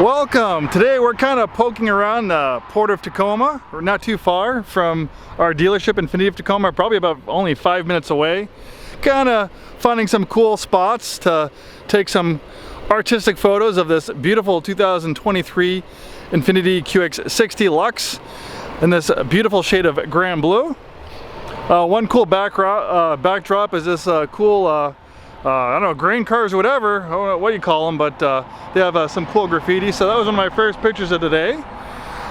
Welcome! Today we're kind of poking around the Port of Tacoma. We're not too far from our dealership, INFINITI of Tacoma, probably about only 5 minutes away. Kind of finding some cool spots to take some artistic photos of this beautiful 2023 INFINITI QX60 Luxe in this beautiful shade of grand blue. One cool backdrop is this cool I don't know, grain cars or whatever, I don't know what you call them, but they have some cool graffiti. So that was one of my first pictures of today.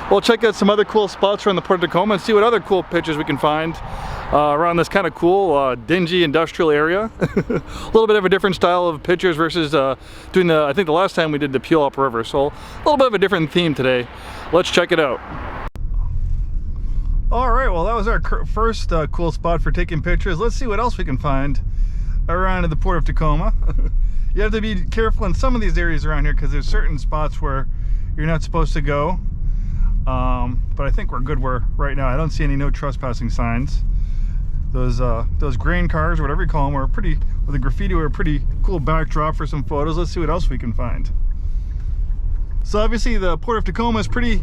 We'll check out some other cool spots around the Port of Tacoma and see what other cool pictures we can find around this kind of cool, dingy industrial area. A little bit of a different style of pictures versus doing I think the last time we did the Puyallup River. So a little bit of a different theme today. Let's check it out. All right, well that was our first cool spot for taking pictures. Let's see what else we can find around the Port of Tacoma. You have to be careful in some of these areas around here because there's certain spots where you're not supposed to go. But I think we're good right now. I don't see any no trespassing signs. Those grain cars, or whatever you call them, were with the graffiti were a pretty cool backdrop for some photos. Let's see what else we can find. So obviously the Port of Tacoma is pretty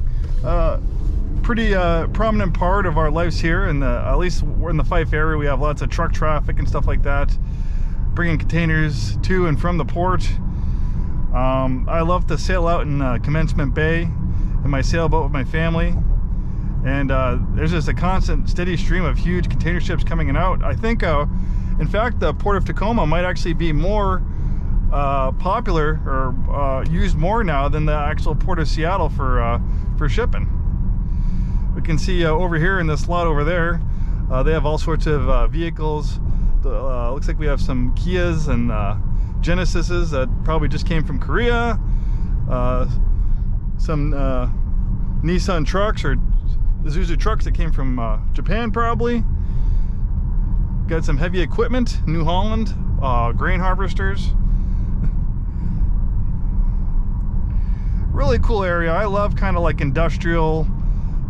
prominent part of our lives here, and at least we're in the Fife area. We have lots of truck traffic and stuff like that, bringing containers to and from the port. I love to sail out in Commencement Bay in my sailboat with my family, and there's just a constant steady stream of huge container ships coming in and out. I think in fact the Port of Tacoma might actually be more popular or used more now than the actual Port of Seattle for shipping. We can see over here in this lot over there, they have all sorts of vehicles. Looks like we have some Kias and Genesises that probably just came from Korea. Some Nissan trucks or Isuzu trucks that came from Japan probably. Got some heavy equipment, New Holland, grain harvesters. Really cool area. I love kind of like industrial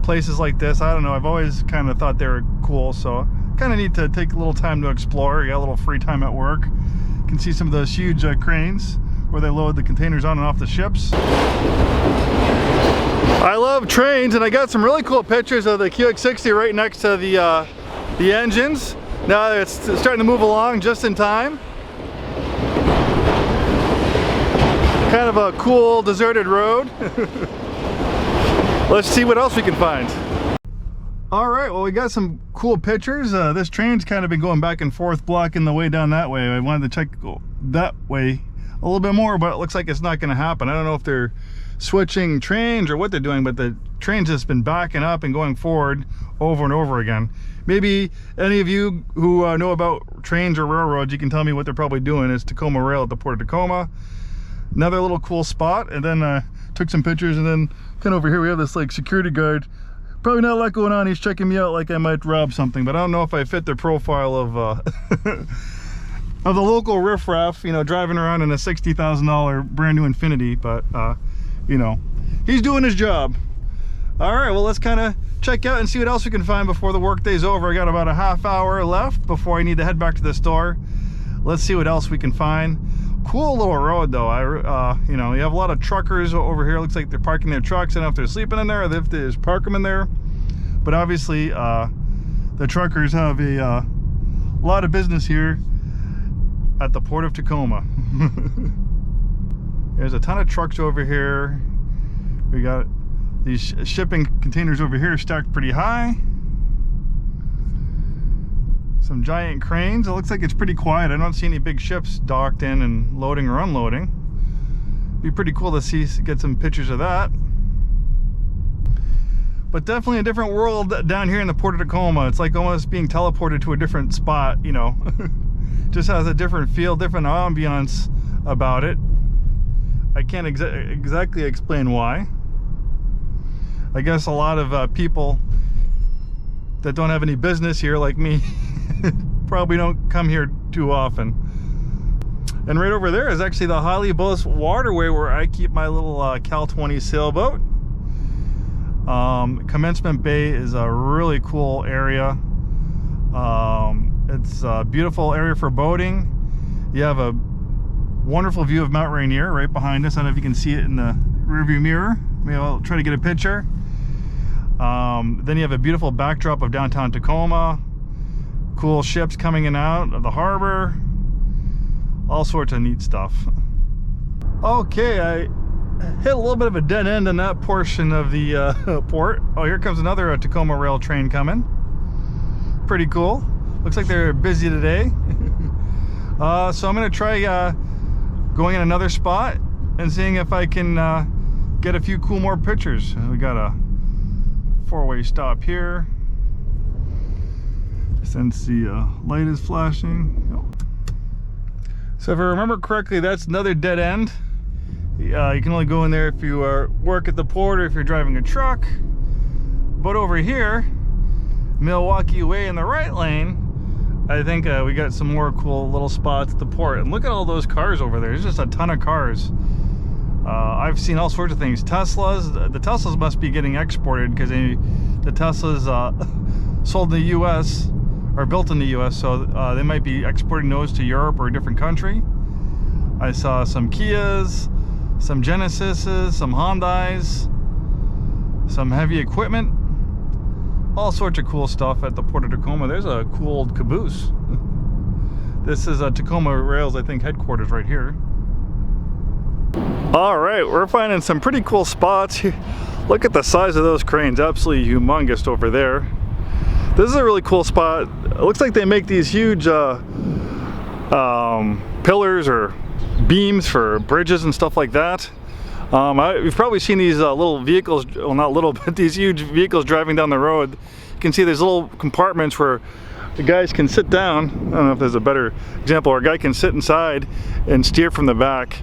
places like this. I don't know, I've always kind of thought they were cool, so kind of need to take a little time to explore. You got a little free time at work. You can see some of those huge cranes where they load the containers on and off the ships. I love trains, and I got some really cool pictures of the QX60 right next to the engines. Now it's starting to move along just in time. Kind of a cool deserted road. Let's see what else we can find. All right, well we got some cool pictures. This train's kind of been going back and forth, blocking the way down that way. I wanted to check that way a little bit more, but it looks like it's not going to happen. I don't know if they're switching trains or what they're doing, but the train's just been backing up and going forward over and over again. Maybe any of you who know about trains or railroads, you can tell me what they're probably doing. It's Tacoma Rail at the Port of Tacoma. Another little cool spot, and then took some pictures, and then kind of over here we have this like security guard. Probably not a lot going on. He's checking me out like I might rob something, but I don't know if I fit the profile of of the local riffraff, you know, driving around in a $60,000 brand new INFINITI, but you know, he's doing his job. All right, well let's kind of check out and see what else we can find before the work day's over. I got about a half hour left before I need to head back to the store. Let's see what else we can find. Cool little road though. You know, you have a lot of truckers over here. Looks like they're parking their trucks. I don't know if they're sleeping in there or if they just park them in there, but obviously the truckers have a lot of business here at the Port of Tacoma. There's a ton of trucks over here. We got these shipping containers over here stacked pretty high. Some giant cranes. It looks like it's pretty quiet. I don't see any big ships docked in and loading or unloading. Be pretty cool to get some pictures of that. But definitely a different world down here in the Port of Tacoma. It's like almost being teleported to a different spot, you know. Just has a different feel, different ambiance about it. I can't exactly explain why. I guess a lot of people that don't have any business here like me probably don't come here too often. And right over there is actually the Highly Buzz waterway where I keep my little Cal 20 sailboat. Commencement Bay is a really cool area. It's a beautiful area for boating. You have a wonderful view of Mount Rainier right behind us. I don't know if you can see it in the rearview mirror. Maybe I'll try to get a picture. Then you have a beautiful backdrop of downtown Tacoma. Cool ships coming in and out of the harbor. All sorts of neat stuff. Okay, I hit a little bit of a dead end in that portion of the port. Oh, here comes another Tacoma rail train coming. Pretty cool. Looks like they're busy today. So I'm gonna try going in another spot and seeing if I can get a few cool more pictures. We got a four-way stop here. Since the light is flashing. So if I remember correctly, that's another dead end. You can only go in there if you work at the port or if you're driving a truck. But over here, Milwaukee Way in the right lane, I think we got some more cool little spots at the port. And look at all those cars over there. There's just a ton of cars. I've seen all sorts of things. Teslas, the Teslas must be getting exported because the Teslas sold in the US, or built in the US, so they might be exporting those to Europe or a different country. I saw some Kias, some Genesises, some Hyundais, some heavy equipment, all sorts of cool stuff at the Port of Tacoma. There's a cool old caboose. This is Tacoma Rail's, I think, headquarters right here. All right, we're finding some pretty cool spots here. Look at the size of those cranes, absolutely humongous over there. This is a really cool spot. It looks like they make these huge pillars or beams for bridges and stuff like that. You've probably seen these little vehicles, well not little, but these huge vehicles driving down the road. You can see there's little compartments where the guys can sit down. I don't know if there's a better example, or a guy can sit inside and steer from the back.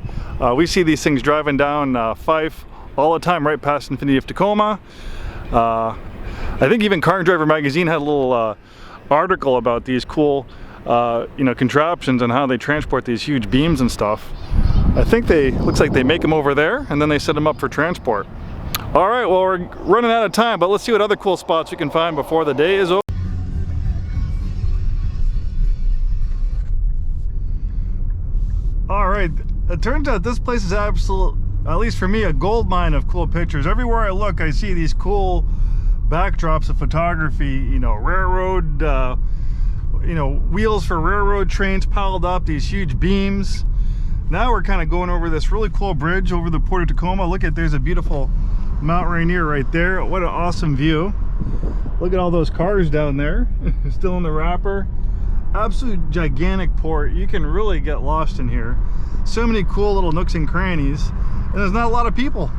We see these things driving down Fife all the time, right past INFINITI Tacoma. I think even Car and Driver magazine had a little article about these cool contraptions and how they transport these huge beams and stuff. I think looks like they make them over there and then they set them up for transport. All right, well, we're running out of time, but let's see what other cool spots we can find before the day is over. All right, it turns out this place is absolute, at least for me, a gold mine of cool pictures. Everywhere I look, I see these cool backdrops of photography, railroad, wheels for railroad trains piled up, these huge beams. Now we're kind of going over this really cool bridge over the Port of Tacoma. Look at, there's a beautiful Mount Rainier right there. What an awesome view. Look at all those cars down there, still in the wrapper. Absolute gigantic port. You can really get lost in here. So many cool little nooks and crannies, and there's not a lot of people.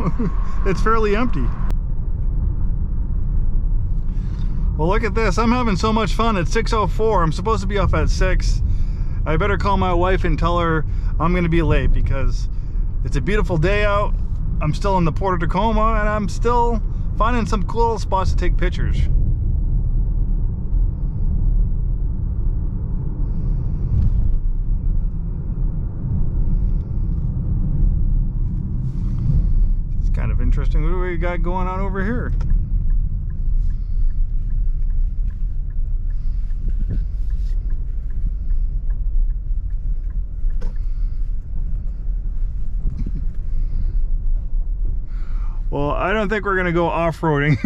It's fairly empty. Well, look at this. I'm having so much fun. It's 6:04. I'm supposed to be off at 6. I better call my wife and tell her I'm going to be late because it's a beautiful day out. I'm still in the Port of Tacoma and I'm still finding some cool little spots to take pictures. It's kind of interesting. What do we got going on over here? Well, I don't think we're gonna go off-roading.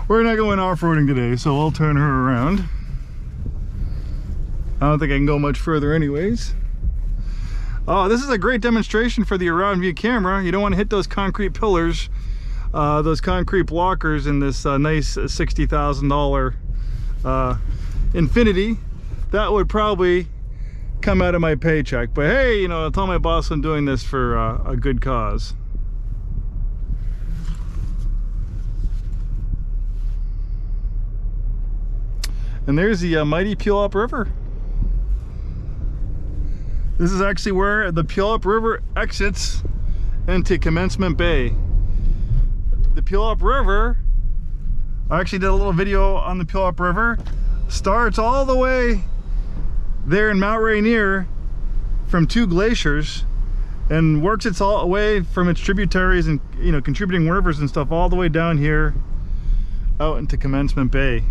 We're not going off-roading today, so we'll turn her around. I don't think I can go much further anyways. Oh, this is a great demonstration for the around view camera. You don't want to hit those concrete pillars, those concrete blockers in this nice $60,000 INFINITI. That would probably come out of my paycheck. But hey, I'll tell my boss I'm doing this for a good cause. And there's the mighty Puyallup River. This is actually where the Puyallup River exits into Commencement Bay. The Puyallup River, I actually did a little video on the Puyallup River, starts all the way there in Mount Rainier from 2 glaciers and works its all away from its tributaries and contributing rivers and stuff all the way down here out into Commencement Bay.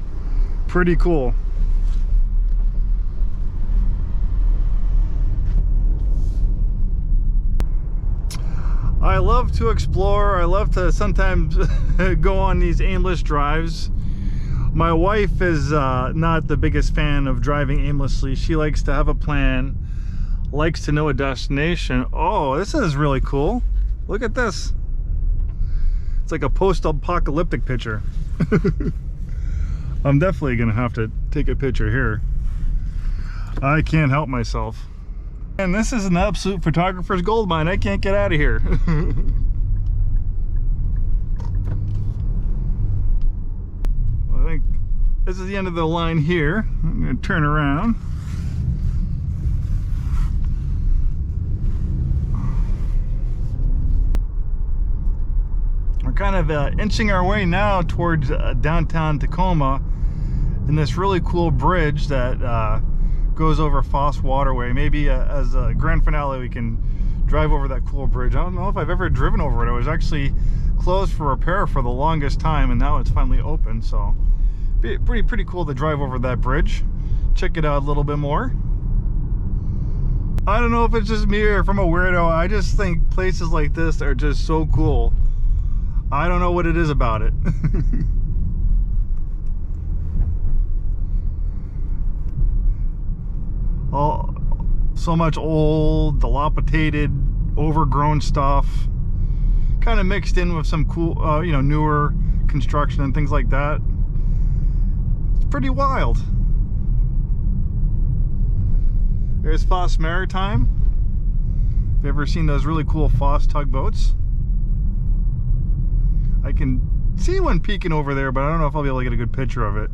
Pretty cool. I love to explore. I love to sometimes go on these aimless drives. My wife is not the biggest fan of driving aimlessly. She likes to have a plan, likes to know a destination. Oh, this is really cool. Look at this. It's like a post-apocalyptic picture. I'm definitely gonna have to take a picture here. I can't help myself. And this is an absolute photographer's gold mine. I can't get out of here. I think this is the end of the line here. I'm going to turn around. We're kind of inching our way now towards downtown Tacoma in this really cool bridge that goes over Foss Waterway. Maybe as a grand finale we can drive over that cool bridge. I don't know if I've ever driven over it. It was actually closed for repair for the longest time, and now it's finally open, so pretty cool to drive over that bridge, check it out a little bit more. I don't know if it's just me or if I'm a weirdo. I just think places like this are just so cool. I don't know what it is about it. Oh, so much old, dilapidated, overgrown stuff, kind of mixed in with some cool, you know, newer construction and things like that. It's pretty wild. There's Foss Maritime. Have you ever seen those really cool Foss tugboats? I can see one peeking over there, but I don't know if I'll be able to get a good picture of it.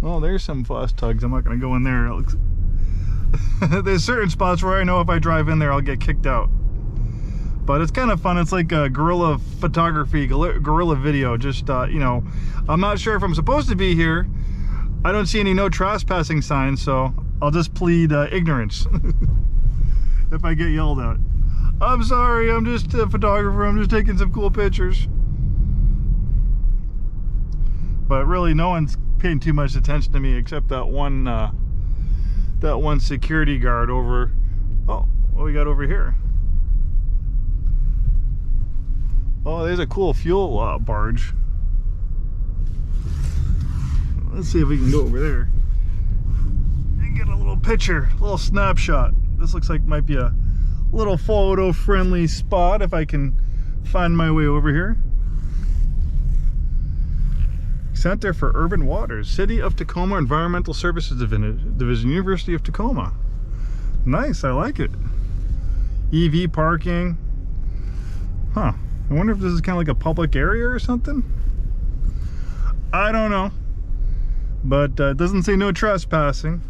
Oh, there's some Foss tugs. I'm not going to go in there. It looks there's certain spots where I know if I drive in there, I'll get kicked out. But it's kind of fun. It's like a guerrilla photography, guerrilla video. Just, you know, I'm not sure if I'm supposed to be here. I don't see any no trespassing signs, so I'll just plead ignorance if I get yelled at. I'm sorry, I'm just a photographer. I'm just taking some cool pictures. But really, no one's paying too much attention to me except that one security guard over. Oh, what we got over here? Oh, there's a cool fuel barge. Let's see if we can go over there and get a little picture, a little snapshot. This looks like might be a little photo friendly spot if I can find my way over here. Center for Urban Waters, City of Tacoma Environmental Services Division, University of Tacoma. Nice, I like it. EV parking. Huh, I wonder if this is kind of like a public area or something. I don't know. But it doesn't say no trespassing.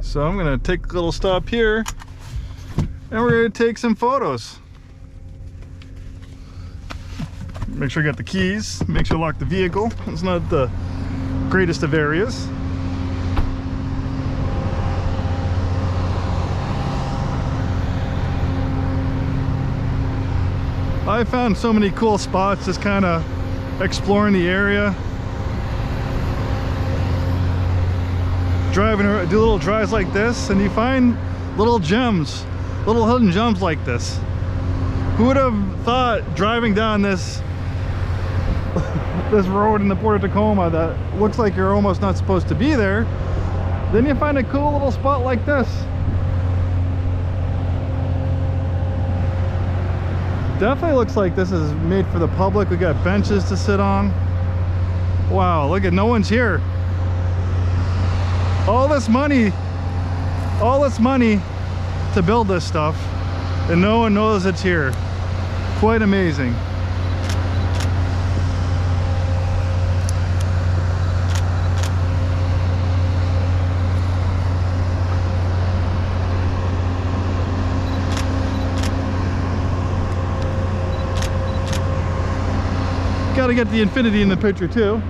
So I'm gonna take a little stop here and we're gonna take some photos. Make sure I got the keys, make sure I lock the vehicle. It's not the greatest of areas. I found so many cool spots just kind of exploring the area. Driving, do little drives like this and you find little gems, little hidden gems like this. Who would have thought driving down this this road in the Port of Tacoma that looks like you're almost not supposed to be there, then you find a cool little spot like this. Definitely looks like this is made for the public. We got benches to sit on. Wow, look at, no one's here. All this money to build this stuff and no one knows it's here. Quite amazing. Got to get the Infinity in the picture too.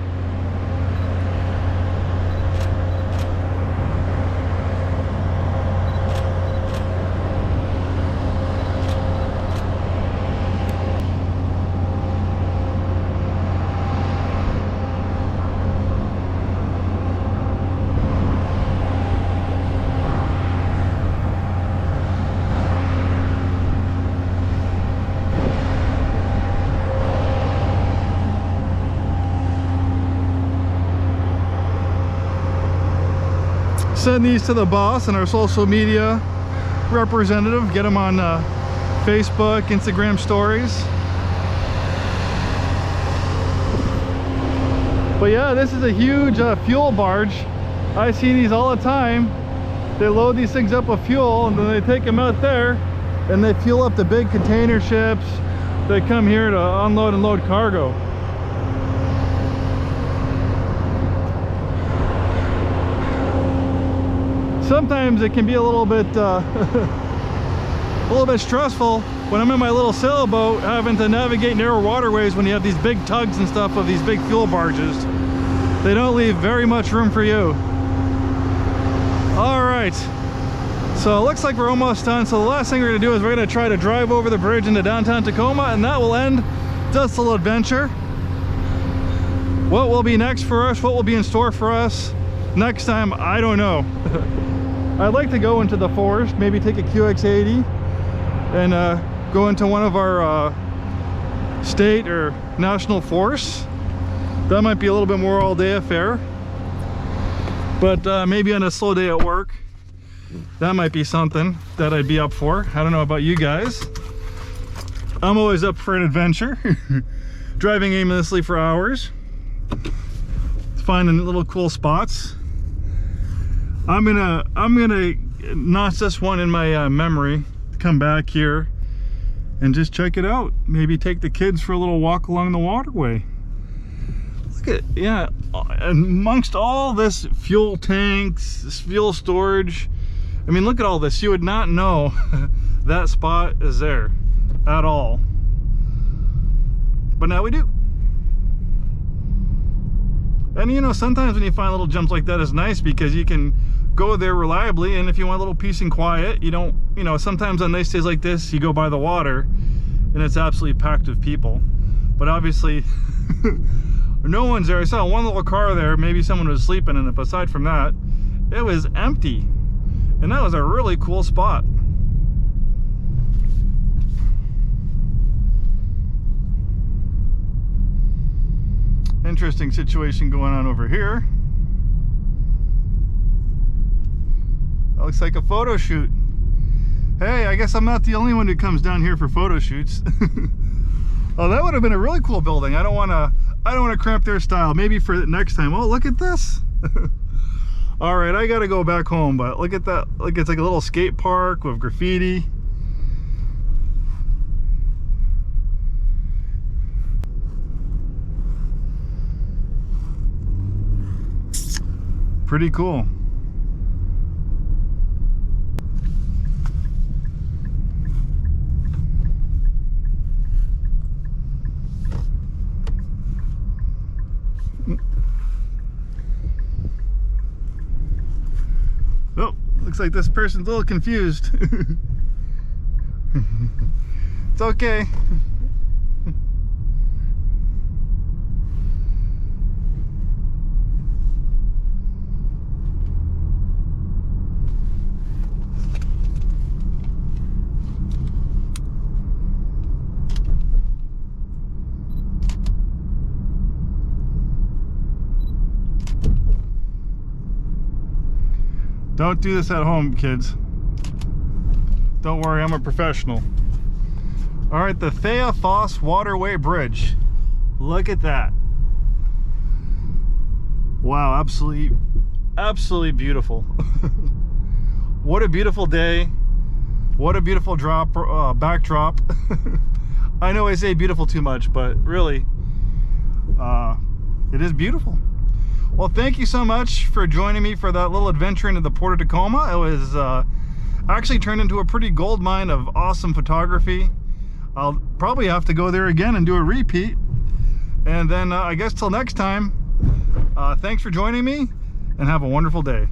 send these to the boss and our social media representative, get them on Facebook, Instagram stories. But yeah, this is a huge fuel barge. I see these all the time. They load these things up with fuel and then they take them out there and they fuel up the big container ships that come here to unload and load cargo. Sometimes it can be a little bit stressful when I'm in my little sailboat having to navigate narrow waterways when you have these big tugs and stuff of these big fuel barges. They don't leave very much room for you. All right, so it looks like we're almost done. So the last thing we're gonna do is we're gonna try to drive over the bridge into downtown Tacoma, and that will end this little adventure. What will be next for us, what will be in store for us next time, I don't know. I'd like to go into the forest, maybe take a QX80 and go into one of our state or national forests. That might be a little bit more all-day affair, but maybe on a slow day at work, that might be something that I'd be up for. I don't know about you guys. I'm always up for an adventure. Driving aimlessly for hours, finding little cool spots. I'm gonna notch this one in my memory, come back here and just check it out. Maybe take the kids for a little walk along the waterway. Look at, yeah, amongst all this fuel tanks, this fuel storage, I mean, look at all this. You would not know that spot is there at all, but now we do. And you know, sometimes when you find little gems like that, is nice because you can go there reliably, and if you want a little peace and quiet, you don't, you know, sometimes on nice days like this, you go by the water and it's absolutely packed with people. But obviously, no one's there. I saw one little car there, maybe someone was sleeping in it, but aside from that, it was empty. And that was a really cool spot. Interesting situation going on over here. That looks like a photo shoot. Hey, I guess I'm not the only one who comes down here for photo shoots. Oh, that would have been a really cool building. I don't want to cramp their style. Maybe for next time. Oh, look at this. All right, I got to go back home, but look at that. Look, it's like a little skate park with graffiti. Pretty cool. Oh, looks like this person's a little confused. It's okay. Don't do this at home, kids. Don't worry, I'm a professional. All right, the Thea Foss Waterway Bridge. Look at that. Wow, absolutely beautiful. What a beautiful day. What a beautiful backdrop. I know I say beautiful too much, but really, it is beautiful. Well, thank you so much for joining me for that little adventure into the Port of Tacoma. It was actually turned into a pretty gold mine of awesome photography. I'll probably have to go there again and do a repeat. And then I guess till next time, thanks for joining me and have a wonderful day.